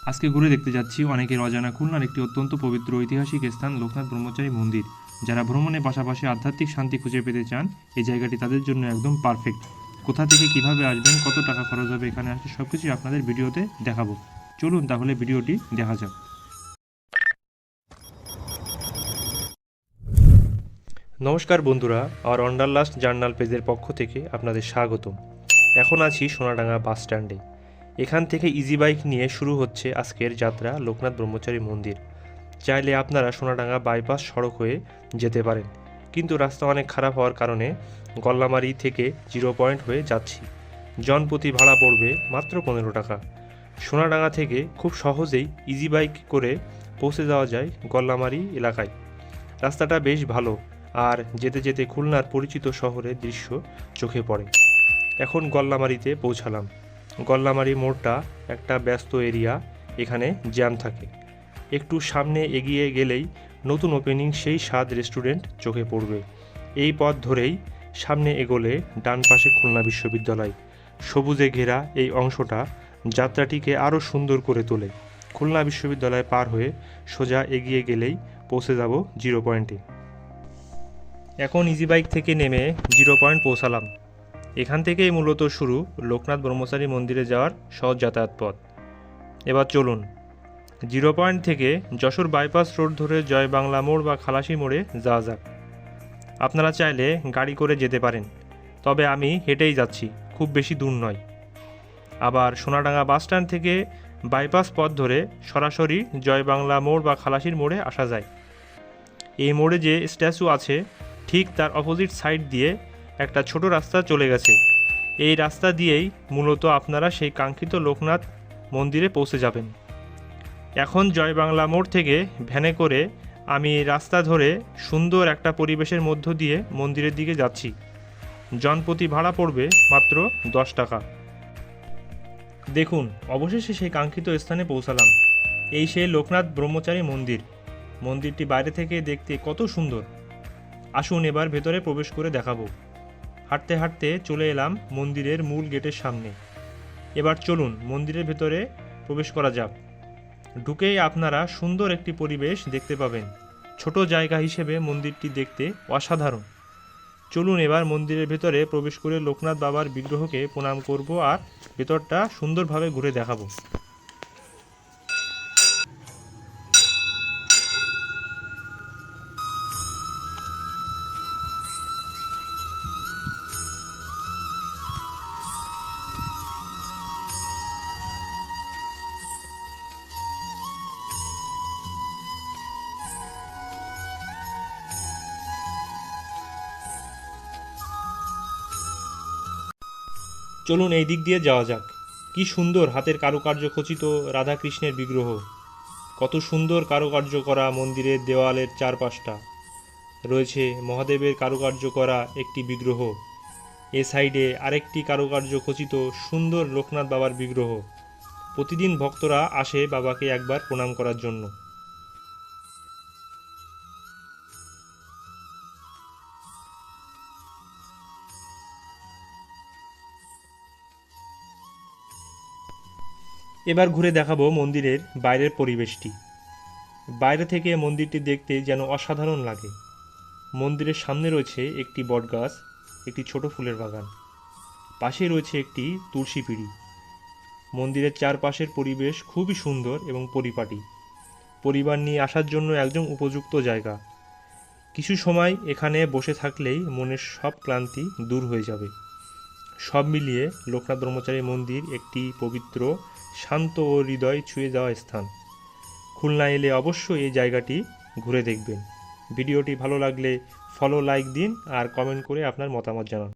আজকে ঘুরে দেখতে যাচ্ছি অনেকের অজানা খুলনার একটি অত্যন্ত পবিত্র ঐতিহাসিক স্থান লোকনাথ ব্রহ্মচারী মন্দির। যারা ভ্রমণের পাশাপাশি আধ্যাত্মিক শান্তি খুঁজে পেতে চান, এই জায়গাটি তাদের জন্য একদম পারফেক্ট। কোথা থেকে কিভাবে আসবেন, কত টাকা খরচ হবে এখানে আসলে সব কিছুই আপনাদের ভিডিওতে দেখাবো। চলুন তাহলে ভিডিওটি দেখা যাক। নমস্কার বন্ধুরা, আর ওয়ান্ডারলাস্ট জার্নাল পেজের পক্ষ থেকে আপনাদের স্বাগতম। এখন আছি সোনাডাঙ্গা বাস স্ট্যান্ডে। এখান থেকে ইজি বাইক নিয়ে শুরু হচ্ছে আজকের যাত্রা লোকনাথ ব্রহ্মচারী মন্দির। চাইলে আপনারা সোনাডাঙ্গা বাইপাস সড়ক হয়ে যেতে পারেন, কিন্তু রাস্তা অনেক খারাপ হওয়ার কারণে গল্লামারি থেকে 0 পয়েন্ট হয়ে যাচ্ছি। জনপ্রতি ভাড়া পড়বে মাত্র 15 টাকা। সোনাডাঙ্গা থেকে খুব সহজেই ইজি বাইক করে পৌঁছে যাওয়া যায় গল্লামারি এলাকায়। রাস্তাটা বেশ ভালো, আর যেতে যেতে খুলনার পরিচিত শহরের দৃশ্য চোখে পড়ে। এখন গল্লামারিতে পৌঁছালাম। গল্লামারি মোড়টা একটা ব্যস্ত এরিয়া, এখানে জ্যাম থাকে। একটু সামনে এগিয়ে গেলেই নতুন ওপেনিং সেই স্বাদ রেস্টুরেন্ট চোখে পড়বে। এই পথ ধরেই সামনে এগোলে ডান পাশে খুলনা বিশ্ববিদ্যালয়। সবুজে ঘেরা এই অংশটা যাত্রাটিকে আরও সুন্দর করে তোলে। খুলনা বিশ্ববিদ্যালয় পার হয়ে সোজা এগিয়ে গেলেই পৌঁছে যাব 0 পয়েন্টে। এখন ইজি বাইক থেকে নেমে 0 পয়েন্ট পৌঁছালাম। এখান থেকেই মূলত শুরু লোকনাথ ব্রহ্মচারী মন্দিরে যাওয়ার সহজ যাতায়াত পথ। এবার চলুন 0 পয়েন্ট থেকে যশোর বাইপাস রোড ধরে জয় বাংলা মোড় বা খালাসি মোড়ে যাওয়া যাক। আপনারা চাইলে গাড়ি করে যেতে পারেন, তবে আমি হেঁটেই যাচ্ছি, খুব বেশি দূর নয়। আবার সোনাডাঙ্গা বাস স্ট্যান্ড থেকে বাইপাস পথ ধরে সরাসরি জয় বাংলা মোড় বা খালাসির মোড়ে আসা যায়। এই মোড়ে যে স্ট্যাচু আছে, ঠিক তার অপোজিট সাইড দিয়ে একটা ছোট রাস্তা চলে গেছে। এই রাস্তা দিয়েই মূলত আপনারা সেই কাঙ্ক্ষিত লোকনাথ মন্দিরে পৌঁছে যাবেন। এখন জয় বাংলা মোড় থেকে ভ্যানে করে আমি রাস্তা ধরে সুন্দর একটা পরিবেশের মধ্য দিয়ে মন্দিরের দিকে যাচ্ছি। জনপ্রতি ভাড়া পড়বে মাত্র 10 টাকা। দেখুন, অবশেষে সেই কাঙ্ক্ষিত স্থানে পৌঁছালাম। এই সেই লোকনাথ ব্রহ্মচারী মন্দির। মন্দিরটি বাইরে থেকে দেখতে কত সুন্দর। আসুন এবার ভেতরে প্রবেশ করে দেখাবো। হাঁটতে হাঁটতে চলে এলাম মন্দিরের মূল গেটের সামনে। এবার চলুন মন্দিরের ভেতরে প্রবেশ করা যাক। ঢুকেই আপনারা সুন্দর একটি পরিবেশ দেখতে পাবেন। ছোট জায়গা হিসেবে মন্দিরটি দেখতে অসাধারণ। চলুন এবার মন্দিরের ভেতরে প্রবেশ করে লোকনাথ বাবার বিগ্রহকে প্রণাম করব আর ভেতরটা সুন্দরভাবে ঘুরে দেখাবো। চলুন এই দিক দিয়ে যাওয়া যাক। কি সুন্দর হাতের কারুকার্য খচিত রাধাকৃষ্ণের বিগ্রহ। কত সুন্দর কারুকার্য করা মন্দিরের দেওয়ালের চারপাশটা। রয়েছে মহাদেবের কারুকার্য করা একটি বিগ্রহ। এ সাইডে আরেকটি কারুকার্য খচিত সুন্দর লোকনাথ বাবার বিগ্রহ। প্রতিদিন ভক্তরা আসে বাবাকে একবার প্রণাম করার জন্য। এবার ঘুরে দেখাবো মন্দিরের বাইরের পরিবেশটি। বাইরে থেকে মন্দিরটি দেখতে যেন অসাধারণ লাগে। মন্দিরের সামনে রয়েছে একটি বটগাছ, একটি ছোট ফুলের বাগান। পাশে রয়েছে একটি তুলসী পিঁড়ি। মন্দিরের চারপাশের পরিবেশ খুবই সুন্দর এবং পরিপাটি। পরিবার নিয়ে আসার জন্য একদম উপযুক্ত জায়গা। কিছু সময় এখানে বসে থাকলেই মনের সব ক্লান্তি দূর হয়ে যাবে। সব মিলিয়ে লোকনাথ ব্রহ্মচারী মন্দির একটি পবিত্র, শান্ত ও হৃদয় ছুঁয়ে যাওয়া স্থান। খুলনা এলে অবশ্যই এই জায়গাটি ঘুরে দেখবেন। ভিডিওটি ভালো লাগলে ফলো, লাইক দিন আর কমেন্ট করে আপনার মতামত জানান।